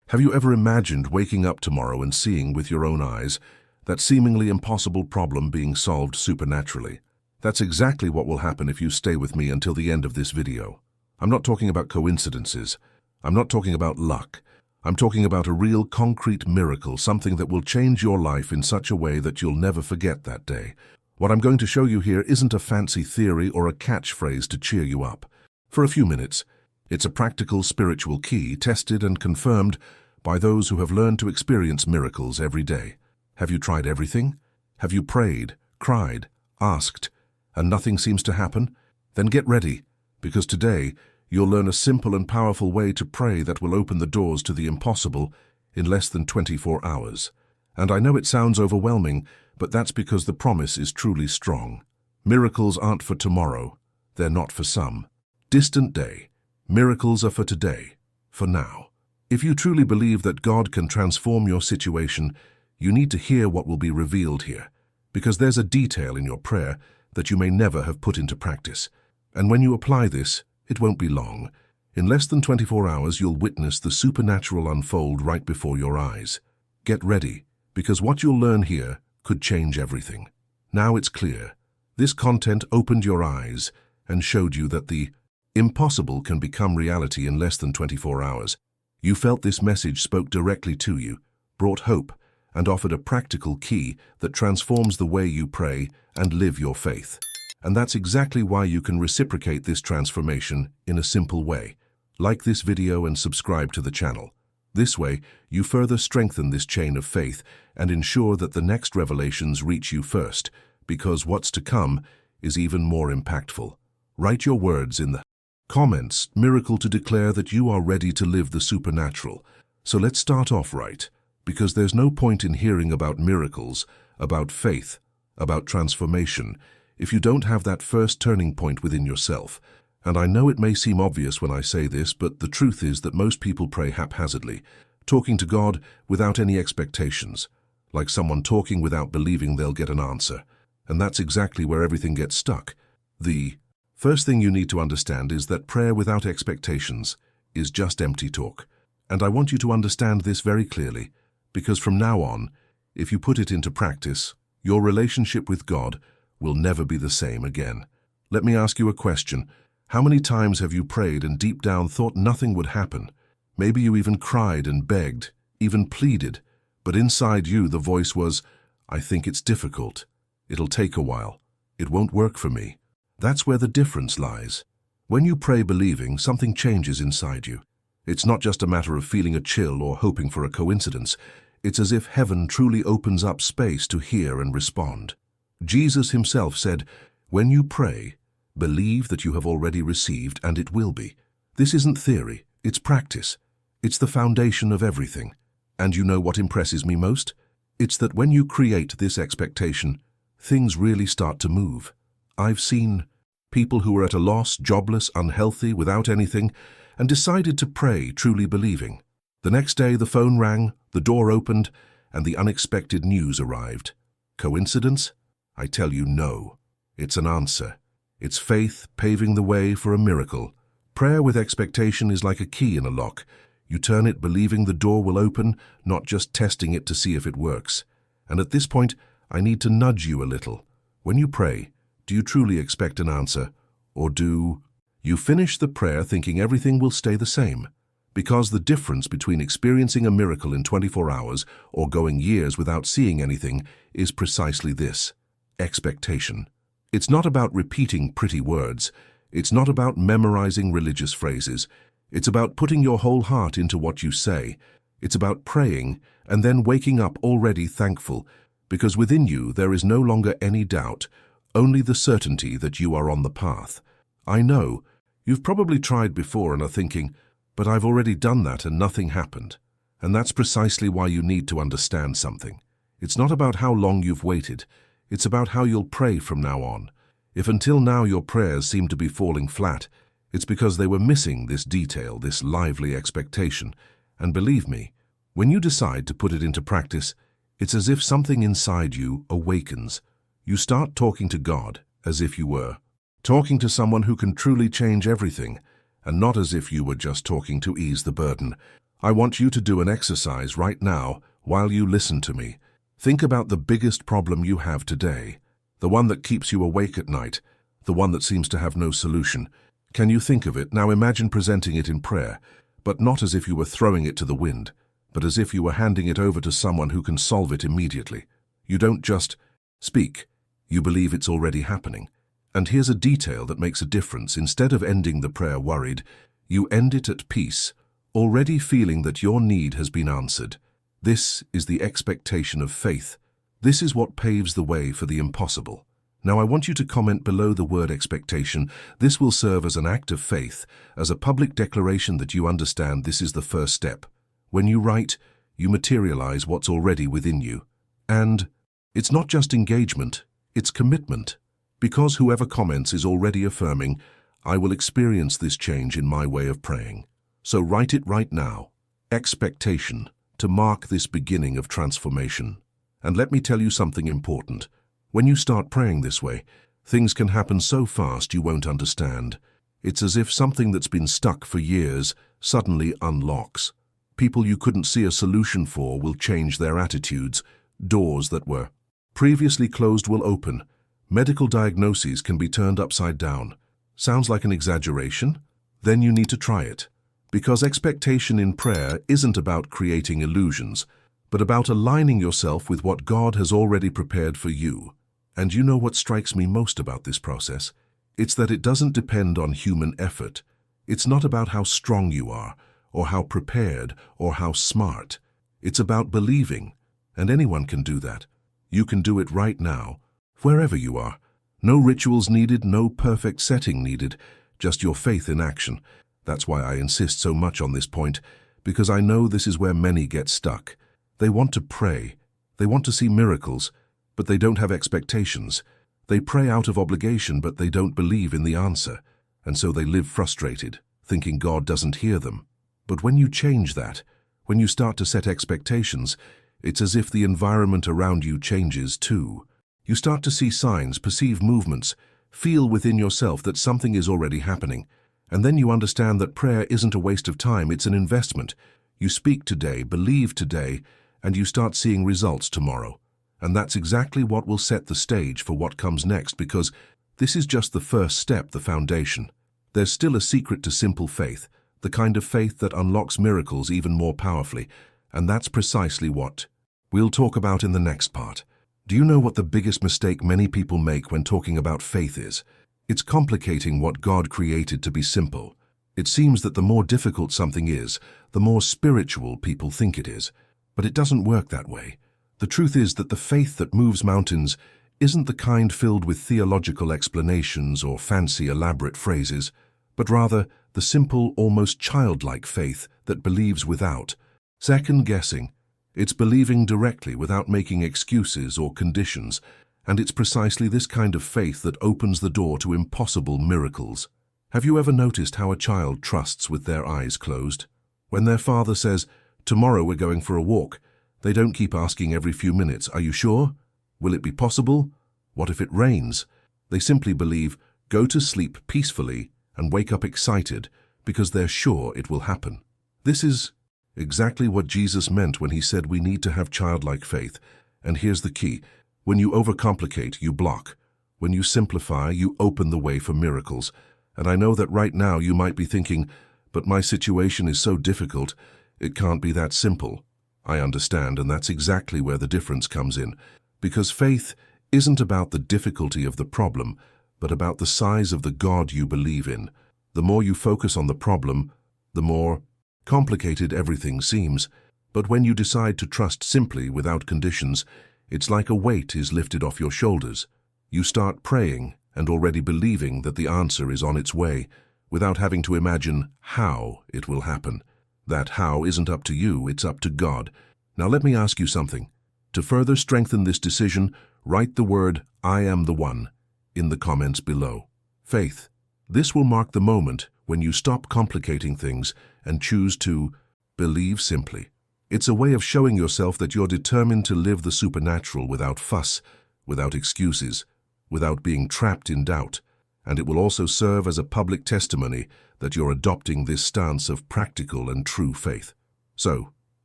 Have you ever imagined waking up tomorrow and seeing with your own eyes that seemingly impossible problem being solved supernaturally? That's exactly what will happen if you stay with me until the end of this video. I'm not talking about coincidences. I'm not talking about luck. I'm talking about a real concrete miracle, something that will change your life in such a way that you'll never forget that day. What I'm going to show you here isn't a fancy theory or a catchphrase to cheer you up. For a few minutes, it's a practical spiritual key tested and confirmed by those who have learned to experience miracles every day. Have you tried everything? Have you prayed, cried, asked, and nothing seems to happen? Then get ready, because today you'll learn a simple and powerful way to pray that will open the doors to the impossible in less than 24 hours. And I know it sounds overwhelming, but that's because the promise is truly strong. Miracles aren't for tomorrow. They're not for some distant day. Miracles are for today, for now. If you truly believe that God can transform your situation, you need to hear what will be revealed here, because there's a detail in your prayer that you may never have put into practice. And when you apply this, it won't be long. In less than 24 hours, you'll witness the supernatural unfold right before your eyes. Get ready, because what you'll learn here could change everything. Now it's clear. This content opened your eyes and showed you that the impossible can become reality in less than 24 hours. You felt this message spoke directly to you, brought hope, and offered a practical key that transforms the way you pray and live your faith. And that's exactly why you can reciprocate this transformation in a simple way. Like this video and subscribe to the channel. This way, you further strengthen this chain of faith and ensure that the next revelations reach you first, because what's to come is even more impactful. Write your words in the comments, miracle, to declare that you are ready to live the supernatural. So let's start off right, because there's no point in hearing about miracles, about faith, about transformation, if you don't have that first turning point within yourself. And I know it may seem obvious when I say this, but the truth is that most people pray haphazardly, talking to God without any expectations, like someone talking without believing they'll get an answer. And that's exactly where everything gets stuck. The first thing you need to understand is that prayer without expectations is just empty talk. And I want you to understand this very clearly, because from now on, if you put it into practice, your relationship with God will never be the same again. Let me ask you a question. How many times have you prayed and deep down thought nothing would happen? Maybe you even cried and begged, even pleaded, but inside you the voice was, "I think it's difficult. It'll take a while. It won't work for me." That's where the difference lies. When you pray believing, something changes inside you. It's not just a matter of feeling a chill or hoping for a coincidence. It's as if heaven truly opens up space to hear and respond. Jesus himself said, "When you pray, believe that you have already received and it will be." This isn't theory, it's practice. It's the foundation of everything. And you know what impresses me most? It's that when you create this expectation, things really start to move. I've seen people who were at a loss, jobless, unhealthy, without anything, and decided to pray, truly believing. The next day the phone rang, the door opened, and the unexpected news arrived. Coincidence? I tell you, no. It's an answer. It's faith paving the way for a miracle. Prayer with expectation is like a key in a lock. You turn it believing the door will open, not just testing it to see if it works. And at this point, I need to nudge you a little. When you pray, do you truly expect an answer? Or do you finish the prayer thinking everything will stay the same? Because the difference between experiencing a miracle in 24 hours or going years without seeing anything is precisely this: expectation. It's not about repeating pretty words. It's not about memorizing religious phrases. It's about putting your whole heart into what you say. It's about praying and then waking up already thankful, because within you there is no longer any doubt, only the certainty that you are on the path. I know, you've probably tried before and are thinking, but I've already done that and nothing happened. And that's precisely why you need to understand something. It's not about how long you've waited. It's about how you'll pray from now on. If until now your prayers seem to be falling flat, it's because they were missing this detail, this lively expectation. And believe me, when you decide to put it into practice, it's as if something inside you awakens. You start talking to God as if you were talking to someone who can truly change everything, and not as if you were just talking to ease the burden. I want you to do an exercise right now while you listen to me. Think about the biggest problem you have today, the one that keeps you awake at night, the one that seems to have no solution. Can you think of it? Now imagine presenting it in prayer, but not as if you were throwing it to the wind, but as if you were handing it over to someone who can solve it immediately. You don't just speak, you believe it's already happening. And here's a detail that makes a difference. Instead of ending the prayer worried, you end it at peace, already feeling that your need has been answered. This is the expectation of faith. This is what paves the way for the impossible. Now I want you to comment below the word expectation. This will serve as an act of faith, as a public declaration that you understand this is the first step. When you write, you materialize what's already within you. And it's not just engagement, it's commitment. Because whoever comments is already affirming, I will experience this change in my way of praying. So write it right now. Expectation, to mark this beginning of transformation. And let me tell you something important. When you start praying this way, things can happen so fast you won't understand. It's as if something that's been stuck for years suddenly unlocks. People you couldn't see a solution for will change their attitudes. Doors that were previously closed will open. Medical diagnoses can be turned upside down. Sounds like an exaggeration? Then you need to try it. Because expectation in prayer isn't about creating illusions, but about aligning yourself with what God has already prepared for you. And you know what strikes me most about this process? It's that it doesn't depend on human effort. It's not about how strong you are, or how prepared, or how smart. It's about believing, and anyone can do that. You can do it right now, wherever you are. No rituals needed, no perfect setting needed, just your faith in action. That's why I insist so much on this point, because I know this is where many get stuck. They want to pray, they want to see miracles, but they don't have expectations. They pray out of obligation, but they don't believe in the answer, and so they live frustrated, thinking God doesn't hear them. But when you change that, when you start to set expectations, it's as if the environment around you changes too. You start to see signs, perceive movements, feel within yourself that something is already happening. And then you understand that prayer isn't a waste of time, it's an investment. You speak today, believe today, and you start seeing results tomorrow. And that's exactly what will set the stage for what comes next, because this is just the first step, the foundation. There's still a secret to simple faith, the kind of faith that unlocks miracles even more powerfully. And that's precisely what we'll talk about in the next part. Do you know what the biggest mistake many people make when talking about faith is? It's complicating what God created to be simple. It seems that the more difficult something is, the more spiritual people think it is. But it doesn't work that way. The truth is that the faith that moves mountains isn't the kind filled with theological explanations or fancy elaborate phrases, but rather the simple, almost childlike faith that believes without second-guessing. It's believing directly without making excuses or conditions, and it's precisely this kind of faith that opens the door to impossible miracles. Have you ever noticed how a child trusts with their eyes closed? When their father says, "Tomorrow we're going for a walk," they don't keep asking every few minutes, "Are you sure? Will it be possible? What if it rains?" They simply believe, go to sleep peacefully and wake up excited because they're sure it will happen. This is exactly what Jesus meant when he said we need to have childlike faith. And here's the key. When you overcomplicate, you block. When you simplify, you open the way for miracles. And I know that right now you might be thinking, but my situation is so difficult, it can't be that simple. I understand, and that's exactly where the difference comes in. Because faith isn't about the difficulty of the problem, but about the size of the God you believe in. The more you focus on the problem, the more complicated everything seems. But when you decide to trust simply without conditions, it's like a weight is lifted off your shoulders. You start praying and already believing that the answer is on its way, without having to imagine how it will happen. That how isn't up to you, it's up to God. Now let me ask you something. To further strengthen this decision, write the word "I am the one" in the comments below. Faith. This will mark the moment when you stop complicating things and choose to believe simply. It's a way of showing yourself that you're determined to live the supernatural without fuss, without excuses, without being trapped in doubt. And it will also serve as a public testimony that you're adopting this stance of practical and true faith. So,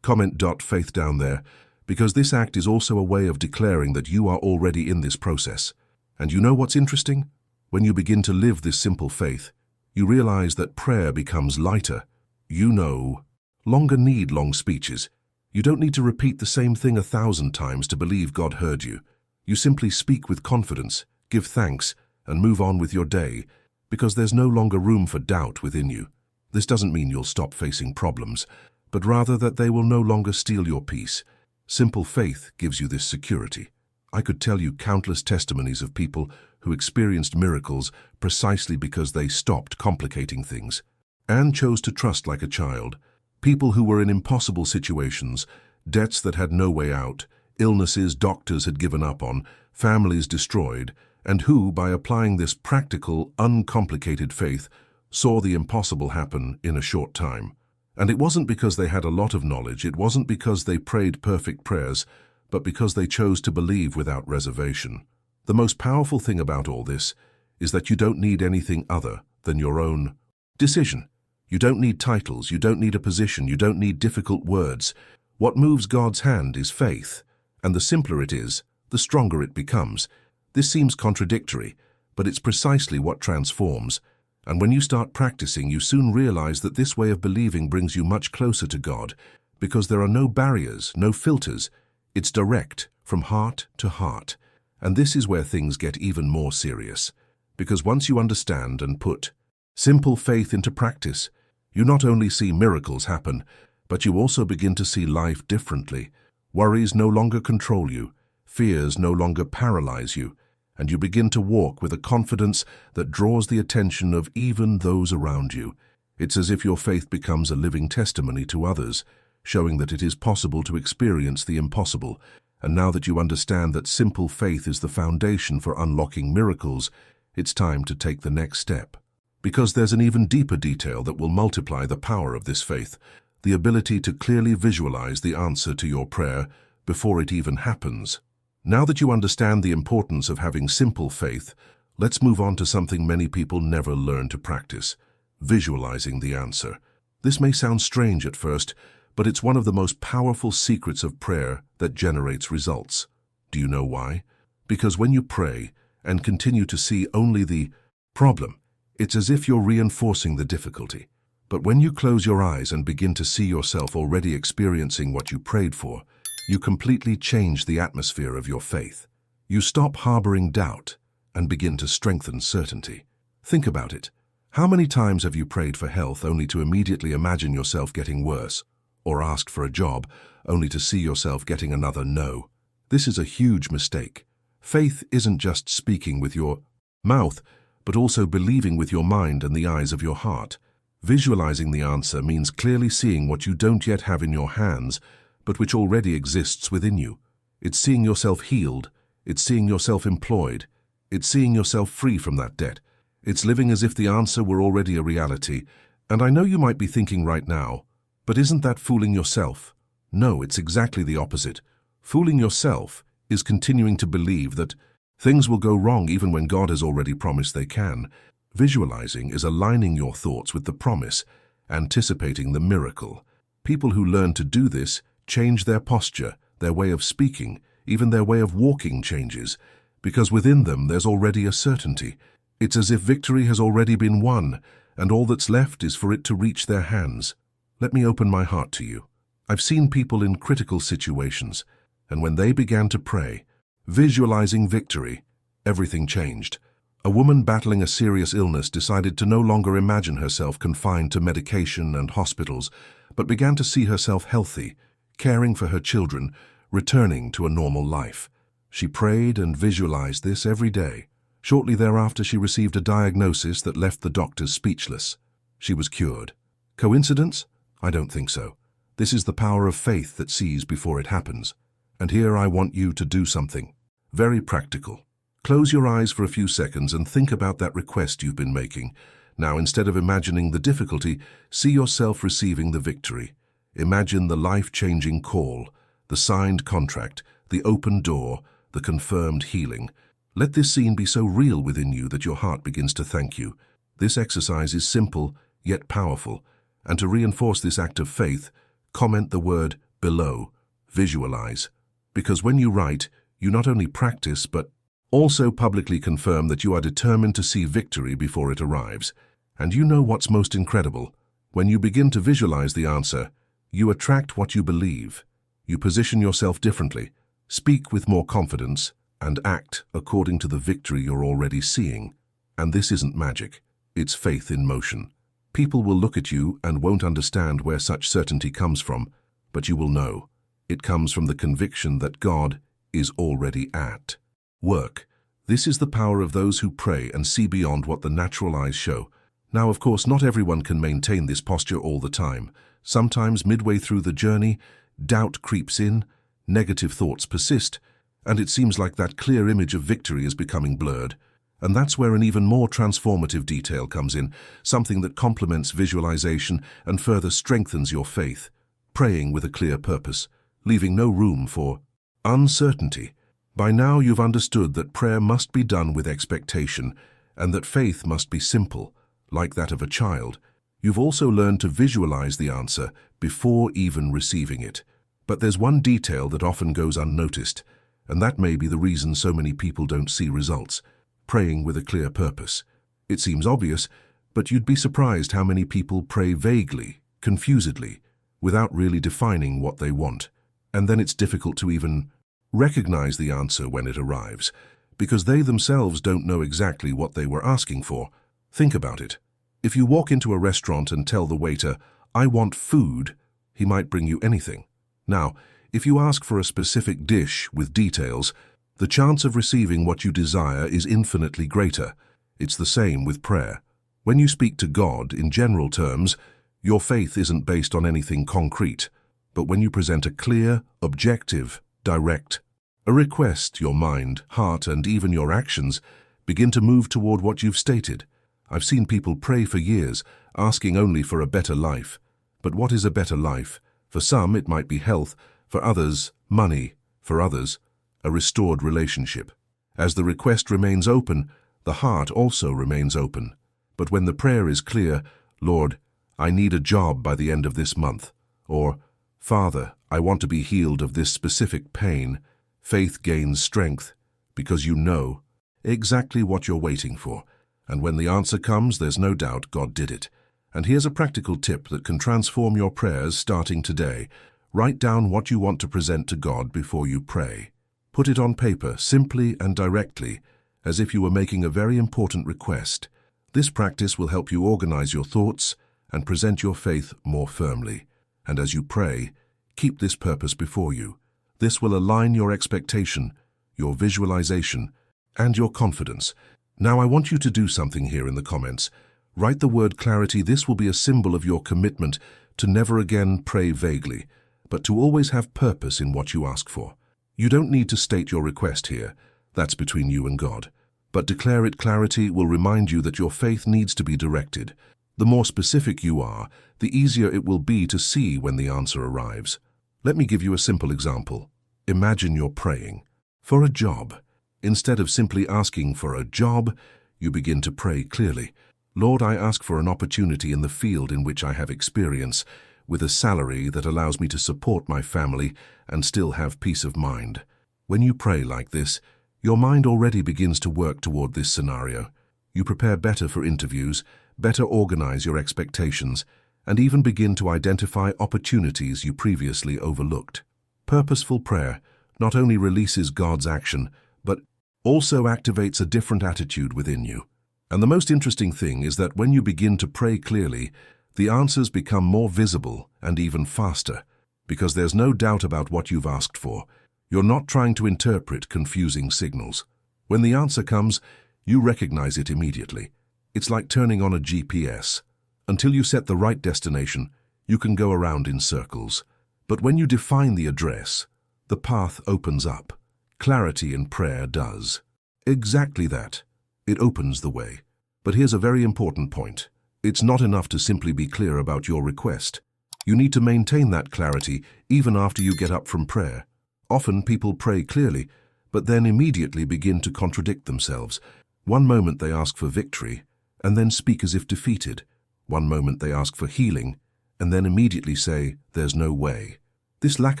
comment .faith down there, because this act is also a way of declaring that you are already in this process. And you know what's interesting? When you begin to live this simple faith, you realize that prayer becomes lighter. You no longer need long speeches. You don't need to repeat the same thing 1,000 times to believe God heard you. You simply speak with confidence, give thanks, and move on with your day, because there's no longer room for doubt within you. This doesn't mean you'll stop facing problems, but rather that they will no longer steal your peace. Simple faith gives you this security. I could tell you countless testimonies of people who experienced miracles precisely because they stopped complicating things and chose to trust like a child. People who were in impossible situations, debts that had no way out, illnesses doctors had given up on, families destroyed, and who, by applying this practical, uncomplicated faith, saw the impossible happen in a short time. And it wasn't because they had a lot of knowledge, it wasn't because they prayed perfect prayers, but because they chose to believe without reservation. The most powerful thing about all this is that you don't need anything other than your own decision. You don't need titles, you don't need a position, you don't need difficult words. What moves God's hand is faith, and the simpler it is, the stronger it becomes. This seems contradictory, but it's precisely what transforms. And when you start practicing, you soon realize that this way of believing brings you much closer to God, because there are no barriers, no filters. It's direct, from heart to heart. And this is where things get even more serious. Because once you understand and put simple faith into practice, you not only see miracles happen, but you also begin to see life differently. Worries no longer control you, fears no longer paralyze you, and you begin to walk with a confidence that draws the attention of even those around you. It's as if your faith becomes a living testimony to others, showing that it is possible to experience the impossible. And now that you understand that simple faith is the foundation for unlocking miracles, it's time to take the next step. Because there's an even deeper detail that will multiply the power of this faith, the ability to clearly visualize the answer to your prayer before it even happens. Now that you understand the importance of having simple faith, let's move on to something many people never learn to practice: visualizing the answer. This may sound strange at first, but it's one of the most powerful secrets of prayer that generates results. Do you know why? Because when you pray and continue to see only the problem, it's as if you're reinforcing the difficulty. But when you close your eyes and begin to see yourself already experiencing what you prayed for, you completely change the atmosphere of your faith. You stop harboring doubt and begin to strengthen certainty. Think about it. How many times have you prayed for health only to immediately imagine yourself getting worse, or asked for a job only to see yourself getting another no? This is a huge mistake. Faith isn't just speaking with your mouth, but also believing with your mind and the eyes of your heart. Visualizing the answer means clearly seeing what you don't yet have in your hands, but which already exists within you. It's seeing yourself healed. It's seeing yourself employed. It's seeing yourself free from that debt. It's living as if the answer were already a reality. And I know you might be thinking right now, but isn't that fooling yourself? No, it's exactly the opposite. Fooling yourself is continuing to believe that things will go wrong even when God has already promised they can. Visualizing is aligning your thoughts with the promise, anticipating the miracle. People who learn to do this change their posture, their way of speaking, even their way of walking changes, because within them there's already a certainty. It's as if victory has already been won, and all that's left is for it to reach their hands. Let me open my heart to you. I've seen people in critical situations, and when they began to pray, visualizing victory, everything changed. A woman battling a serious illness decided to no longer imagine herself confined to medication and hospitals, but began to see herself healthy, caring for her children, returning to a normal life. She prayed and visualized this every day. Shortly thereafter, she received a diagnosis that left the doctors speechless. She was cured. Coincidence? I don't think so. This is the power of faith that sees before it happens. And here I want you to do something very practical. Close your eyes for a few seconds and think about that request you've been making. Now, instead of imagining the difficulty, see yourself receiving the victory. Imagine the life-changing call, the signed contract, the open door, the confirmed healing. Let this scene be so real within you that your heart begins to thank you. This exercise is simple, yet powerful. And to reinforce this act of faith, comment the word below, visualize, because when you write, you not only practice but also publicly confirm that you are determined to see victory before it arrives. And you know what's most incredible? When you begin to visualize the answer, you attract what you believe. You position yourself differently, speak with more confidence, and act according to the victory you're already seeing. And this isn't magic, it's faith in motion. People will look at you and won't understand where such certainty comes from, but you will know. It comes from the conviction that God is already at work. This is the power of those who pray and see beyond what the natural eyes show. Now, of course, not everyone can maintain this posture all the time. Sometimes, midway through the journey, doubt creeps in, negative thoughts persist, and it seems like that clear image of victory is becoming blurred. And that's where an even more transformative detail comes in, something that complements visualization and further strengthens your faith. Praying with a clear purpose, leaving no room for uncertainty. By now you've understood that prayer must be done with expectation, and that faith must be simple, like that of a child. You've also learned to visualize the answer before even receiving it. But there's one detail that often goes unnoticed, and that may be the reason so many people don't see results. Praying with a clear purpose. It seems obvious, but you'd be surprised how many people pray vaguely, confusedly, without really defining what they want. And then it's difficult to even recognize the answer when it arrives, because they themselves don't know exactly what they were asking for. Think about it. If you walk into a restaurant and tell the waiter, "I want food," he might bring you anything. Now, if you ask for a specific dish with details, the chance of receiving what you desire is infinitely greater. It's the same with prayer. When you speak to God in general terms, your faith isn't based on anything concrete. But when you present a clear, objective, direct request, your mind, heart, and even your actions begin to move toward what you've stated. I've seen people pray for years, asking only for a better life. But what is a better life? For some, it might be health. For others, money. For others, a restored relationship. As the request remains open, the heart also remains open. But when the prayer is clear, "Lord, I need a job by the end of this month," or "Father, I want to be healed of this specific pain," faith gains strength because you know exactly what you're waiting for. And when the answer comes, there's no doubt God did it. And here's a practical tip that can transform your prayers starting today. Write down what you want to present to God before you pray. Put it on paper, simply and directly, as if you were making a very important request. This practice will help you organize your thoughts and present your faith more firmly. And as you pray, keep this purpose before you. This will align your expectation, your visualization, and your confidence. Now I want you to do something here in the comments. Write the word clarity. This will be a symbol of your commitment to never again pray vaguely, but to always have purpose in what you ask for. You don't need to state your request here. That's between you and God. But declare it. Clarity will remind you that your faith needs to be directed. The more specific you are, the easier it will be to see when the answer arrives. Let me give you a simple example. Imagine you're praying for a job. Instead of simply asking for a job, you begin to pray clearly. "Lord, I ask for an opportunity in the field in which I have experience, with a salary that allows me to support my family and still have peace of mind." When you pray like this, your mind already begins to work toward this scenario. You prepare better for interviews, better organize your expectations, and even begin to identify opportunities you previously overlooked. Purposeful prayer not only releases God's action, but also activates a different attitude within you. And the most interesting thing is that when you begin to pray clearly, the answers become more visible and even faster, because there's no doubt about what you've asked for. You're not trying to interpret confusing signals. When the answer comes, you recognize it immediately. It's like turning on a GPS. Until you set the right destination, you can go around in circles. But when you define the address, the path opens up. Clarity in prayer does exactly that. It opens the way. But here's a very important point. It's not enough to simply be clear about your request. You need to maintain that clarity even after you get up from prayer. Often people pray clearly, but then immediately begin to contradict themselves. One moment they ask for victory, and then speak as if defeated. One moment they ask for healing, and then immediately say, "There's no way." This lack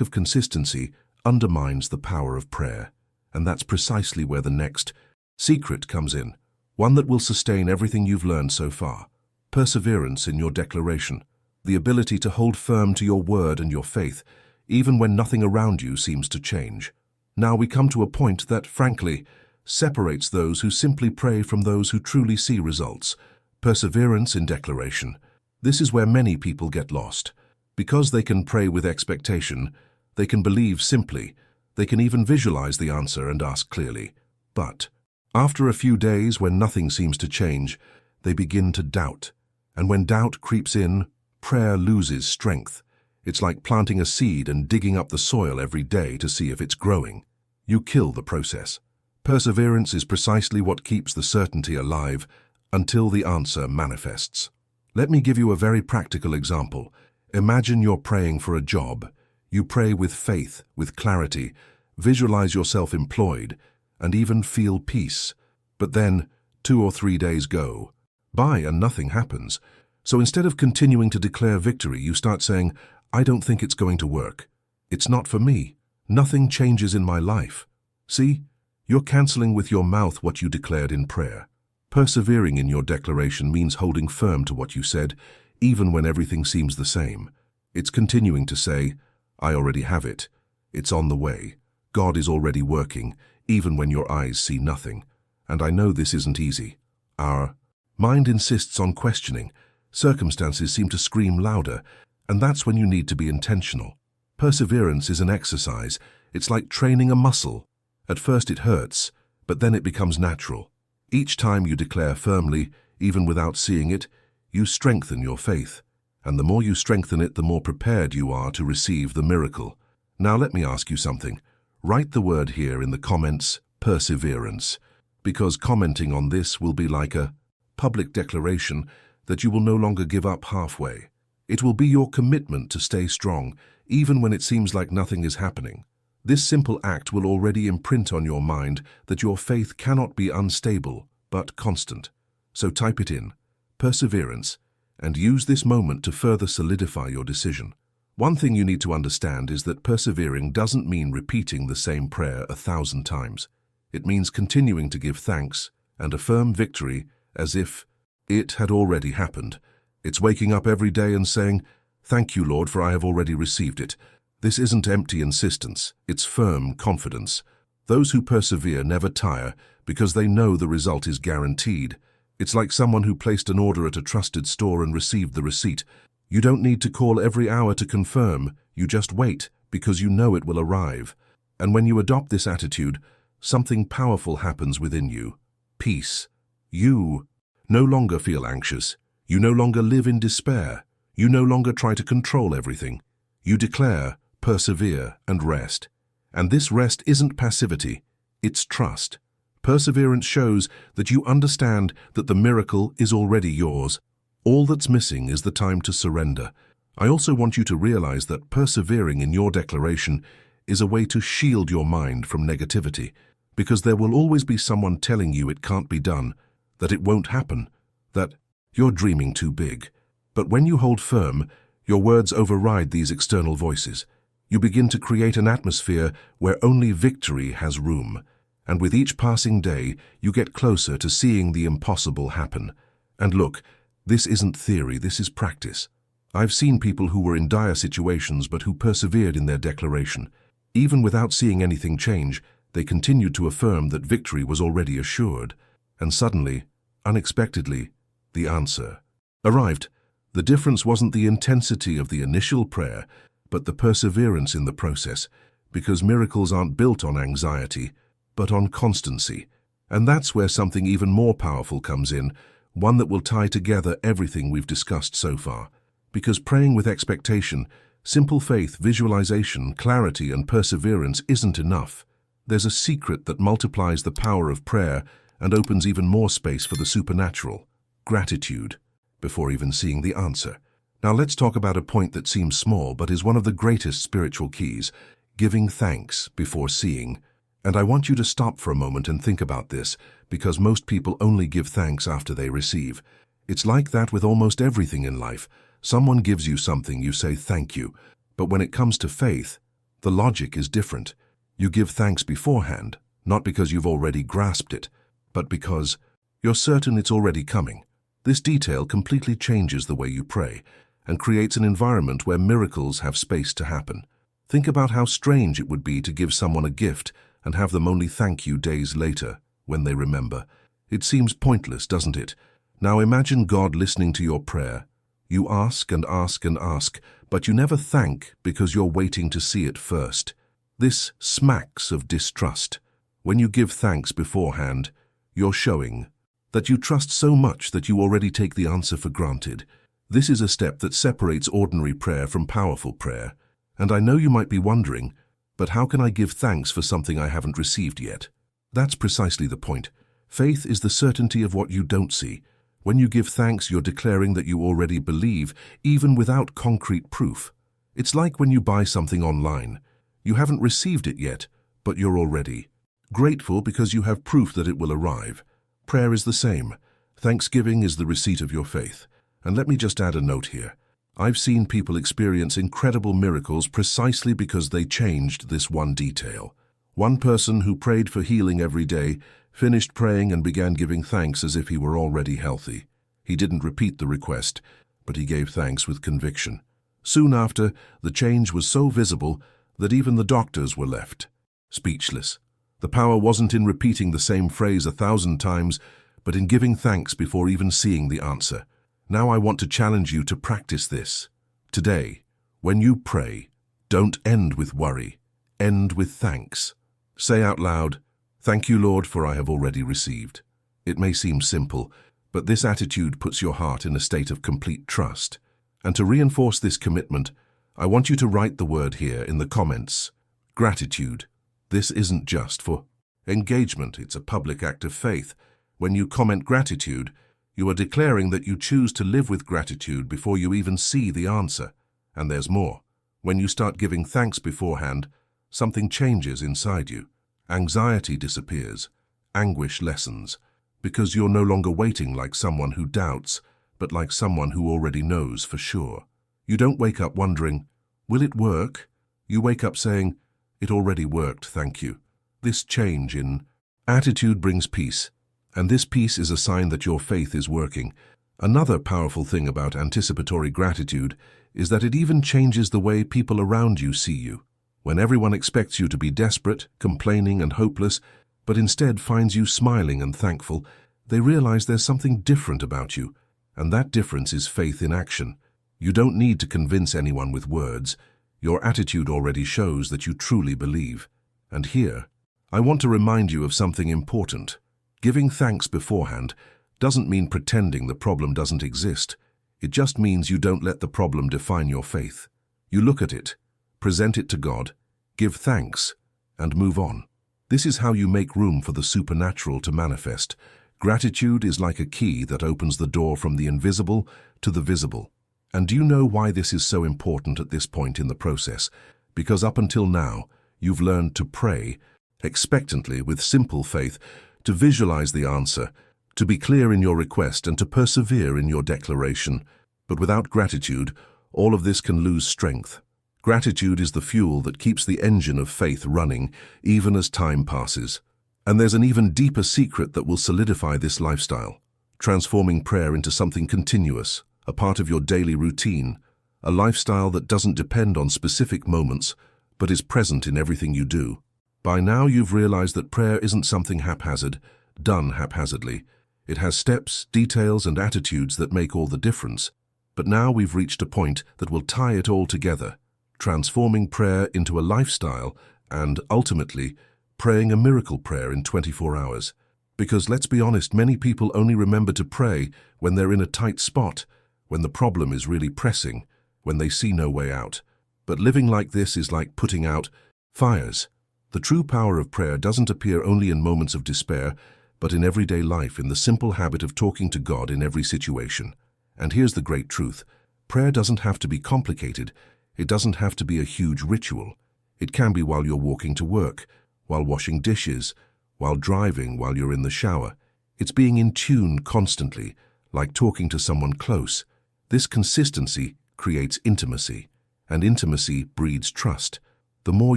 of consistency undermines the power of prayer, and that's precisely where the next secret comes in, one that will sustain everything you've learned so far. Perseverance in your declaration, the ability to hold firm to your word and your faith, even when nothing around you seems to change. Now we come to a point that, frankly, separates those who simply pray from those who truly see results. Perseverance in declaration. This is where many people get lost. Because they can pray with expectation, they can believe simply, they can even visualize the answer and ask clearly. But after a few days, when nothing seems to change, they begin to doubt. And when doubt creeps in, prayer loses strength. It's like planting a seed and digging up the soil every day to see if it's growing. You kill the process. Perseverance is precisely what keeps the certainty alive until the answer manifests. Let me give you a very practical example. Imagine you're praying for a job. You pray with faith, with clarity, visualize yourself employed, and even feel peace. But then, 2 or 3 days go by and nothing happens. So instead of continuing to declare victory, you start saying, "I don't think it's going to work. It's not for me. Nothing changes in my life." See, you're canceling with your mouth what you declared in prayer. Persevering in your declaration means holding firm to what you said, even when everything seems the same. It's continuing to say, "I already have it. It's on the way. God is already working, even when your eyes see nothing." And I know this isn't easy. Our mind insists on questioning. Circumstances seem to scream louder, and that's when you need to be intentional. Perseverance is an exercise. It's like training a muscle. At first it hurts, but then it becomes natural. Each time you declare firmly, even without seeing it, you strengthen your faith. And the more you strengthen it, the more prepared you are to receive the miracle. Now let me ask you something. Write the word here in the comments, perseverance, because commenting on this will be like a public declaration that you will no longer give up halfway. It will be your commitment to stay strong, even when it seems like nothing is happening. This simple act will already imprint on your mind that your faith cannot be unstable, but constant. So type it in, perseverance, and use this moment to further solidify your decision. One thing you need to understand is that persevering doesn't mean repeating the same prayer 1,000 times. It means continuing to give thanks and affirm victory as if it had already happened. It's waking up every day and saying, "Thank you, Lord, for I have already received it." This isn't empty insistence, it's firm confidence. Those who persevere never tire because they know the result is guaranteed. It's like someone who placed an order at a trusted store and received the receipt. You don't need to call every hour to confirm, you just wait because you know it will arrive. And when you adopt this attitude, something powerful happens within you. Peace. You no longer feel anxious. You no longer live in despair. You no longer try to control everything. You declare, persevere, and rest. And this rest isn't passivity, it's trust. Perseverance shows that you understand that the miracle is already yours. All that's missing is the time to surrender. I also want you to realize that persevering in your declaration is a way to shield your mind from negativity, because there will always be someone telling you it can't be done, that it won't happen, that you're dreaming too big. But when you hold firm, your words override these external voices. You begin to create an atmosphere where only victory has room. And with each passing day, you get closer to seeing the impossible happen. And look, this isn't theory, this is practice. I've seen people who were in dire situations but who persevered in their declaration. Even without seeing anything change, they continued to affirm that victory was already assured. And suddenly, unexpectedly, the answer arrived. The difference wasn't the intensity of the initial prayer, but the perseverance in the process, because miracles aren't built on anxiety, but on constancy. And that's where something even more powerful comes in, one that will tie together everything we've discussed so far. Because praying with expectation, simple faith, visualization, clarity, and perseverance isn't enough. There's a secret that multiplies the power of prayer and opens even more space for the supernatural: gratitude, before even seeing the answer. Now let's talk about a point that seems small but is one of the greatest spiritual keys: giving thanks before seeing. And I want you to stop for a moment and think about this, because most people only give thanks after they receive. It's like that with almost everything in life. Someone gives you something, you say thank you. But when it comes to faith, the logic is different. You give thanks beforehand, not because you've already grasped it, but because you're certain it's already coming. This detail completely changes the way you pray and creates an environment where miracles have space to happen. Think about how strange it would be to give someone a gift and have them only thank you days later when they remember. It seems pointless, doesn't it? Now imagine God listening to your prayer. You ask and ask and ask, but you never thank because you're waiting to see it first. This smacks of distrust. When you give thanks beforehand, you're showing that you trust so much that you already take the answer for granted. This is a step that separates ordinary prayer from powerful prayer. And I know you might be wondering, but how can I give thanks for something I haven't received yet? That's precisely the point. Faith is the certainty of what you don't see. When you give thanks, you're declaring that you already believe, even without concrete proof. It's like when you buy something online. You haven't received it yet, but you're already grateful because you have proof that it will arrive. Prayer is the same. Thanksgiving is the receipt of your faith. And let me just add a note here. I've seen people experience incredible miracles precisely because they changed this one detail. One person who prayed for healing every day finished praying and began giving thanks as if he were already healthy. He didn't repeat the request, but he gave thanks with conviction. Soon after, the change was so visible that even the doctors were left speechless. The power wasn't in repeating the same phrase 1,000 times, but in giving thanks before even seeing the answer. Now I want to challenge you to practice this. Today, when you pray, don't end with worry. End with thanks. Say out loud, "Thank you, Lord, for I have already received." It may seem simple, but this attitude puts your heart in a state of complete trust. And to reinforce this commitment, I want you to write the word here in the comments. Gratitude. This isn't just for engagement, it's a public act of faith. When you comment gratitude, you are declaring that you choose to live with gratitude before you even see the answer. And there's more. When you start giving thanks beforehand, something changes inside you. Anxiety disappears. Anguish lessens. Because you're no longer waiting like someone who doubts, but like someone who already knows for sure. You don't wake up wondering, will it work? You wake up saying, it already worked, thank you. This change in attitude brings peace. And this peace is a sign that your faith is working. Another powerful thing about anticipatory gratitude is that it even changes the way people around you see you. When everyone expects you to be desperate, complaining and hopeless, but instead finds you smiling and thankful, they realize there's something different about you. And that difference is faith in action. You don't need to convince anyone with words. Your attitude already shows that you truly believe. And here, I want to remind you of something important. Giving thanks beforehand doesn't mean pretending the problem doesn't exist. It just means you don't let the problem define your faith. You look at it, present it to God, give thanks, and move on. This is how you make room for the supernatural to manifest. Gratitude is like a key that opens the door from the invisible to the visible. And do you know why this is so important at this point in the process? Because up until now, you've learned to pray expectantly with simple faith, to visualize the answer, to be clear in your request, and to persevere in your declaration. But without gratitude, all of this can lose strength. Gratitude is the fuel that keeps the engine of faith running, even as time passes. And there's an even deeper secret that will solidify this lifestyle, transforming prayer into something continuous, a part of your daily routine, a lifestyle that doesn't depend on specific moments, but is present in everything you do. By now you've realized that prayer isn't something haphazard, done haphazardly. It has steps, details, and attitudes that make all the difference. But now we've reached a point that will tie it all together, transforming prayer into a lifestyle and, ultimately, praying a miracle prayer in 24 hours. Because let's be honest, many people only remember to pray when they're in a tight spot, when the problem is really pressing, when they see no way out. But living like this is like putting out fires. The true power of prayer doesn't appear only in moments of despair, but in everyday life, in the simple habit of talking to God in every situation. And here's the great truth. Prayer doesn't have to be complicated. It doesn't have to be a huge ritual. It can be while you're walking to work, while washing dishes, while driving, while you're in the shower. It's being in tune constantly, like talking to someone close. This consistency creates intimacy, and intimacy breeds trust. The more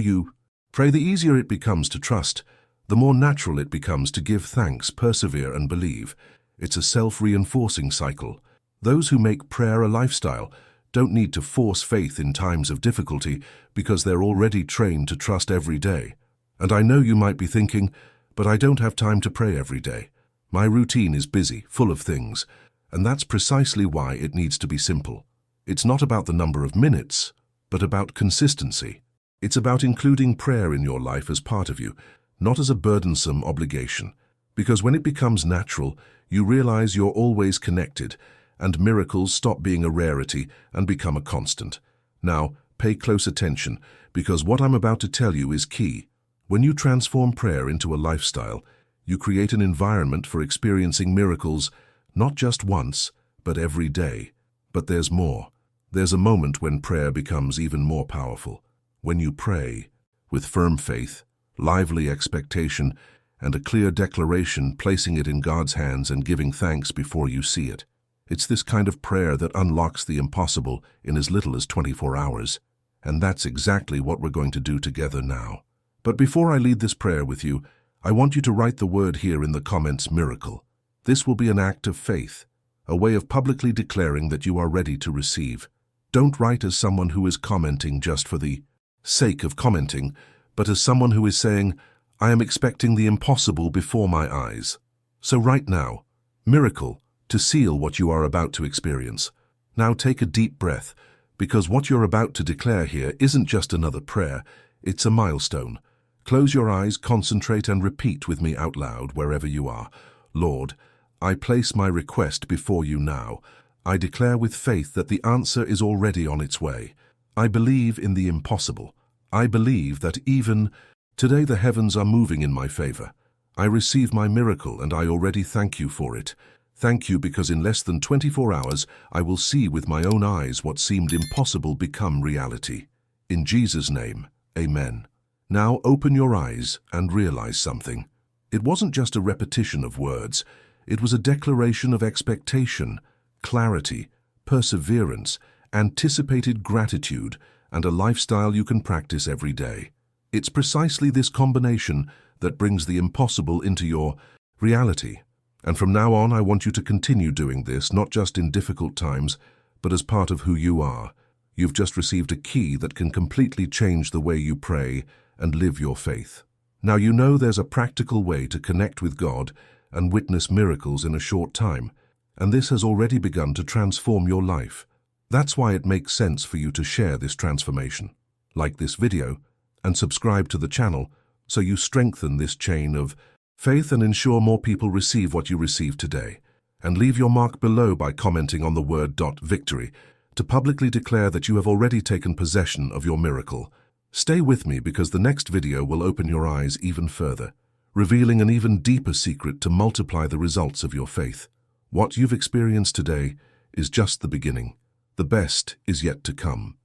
you pray, the easier it becomes to trust, the more natural it becomes to give thanks, persevere, and believe. It's a self-reinforcing cycle. Those who make prayer a lifestyle don't need to force faith in times of difficulty because they're already trained to trust every day. And I know you might be thinking, but I don't have time to pray every day. My routine is busy, full of things, and that's precisely why it needs to be simple. It's not about the number of minutes, but about consistency. It's about including prayer in your life as part of you, not as a burdensome obligation. Because when it becomes natural, you realize you're always connected, and miracles stop being a rarity and become a constant. Now, pay close attention, because what I'm about to tell you is key. When you transform prayer into a lifestyle, you create an environment for experiencing miracles, not just once, but every day. But there's more. There's a moment when prayer becomes even more powerful. When you pray, with firm faith, lively expectation, and a clear declaration, placing it in God's hands and giving thanks before you see it. It's this kind of prayer that unlocks the impossible in as little as 24 hours. And that's exactly what we're going to do together now. But before I lead this prayer with you, I want you to write the word here in the comments, miracle. This will be an act of faith, a way of publicly declaring that you are ready to receive. Don't write as someone who is commenting just for the sake of commenting, but as someone who is saying, I am expecting the impossible before my eyes. So write now, miracle, to seal what you are about to experience. Now take a deep breath, because what you're about to declare here isn't just another prayer, it's a milestone. Close your eyes, concentrate, and repeat with me out loud wherever you are. Lord, I place my request before you now. I declare with faith that the answer is already on its way. I believe in the impossible. I believe that even today the heavens are moving in my favor. I receive my miracle and I already thank you for it. Thank you because in less than 24 hours I will see with my own eyes what seemed impossible become reality. In Jesus' name, amen. Now open your eyes and realize something. It wasn't just a repetition of words. It was a declaration of expectation, clarity, perseverance, anticipated gratitude, and a lifestyle you can practice every day. It's precisely this combination that brings the impossible into your reality. And from now on, I want you to continue doing this, not just in difficult times, but as part of who you are. You've just received a key that can completely change the way you pray and live your faith. Now you know there's a practical way to connect with God and witness miracles in a short time, and this has already begun to transform your life. That's why it makes sense for you to share this transformation. Like this video and subscribe to the channel so you strengthen this chain of faith and ensure more people receive what you received today. And leave your mark below by commenting on the word .victory to publicly declare that you have already taken possession of your miracle. Stay with me because the next video will open your eyes even further, revealing an even deeper secret to multiply the results of your faith. What you've experienced today is just the beginning. The best is yet to come.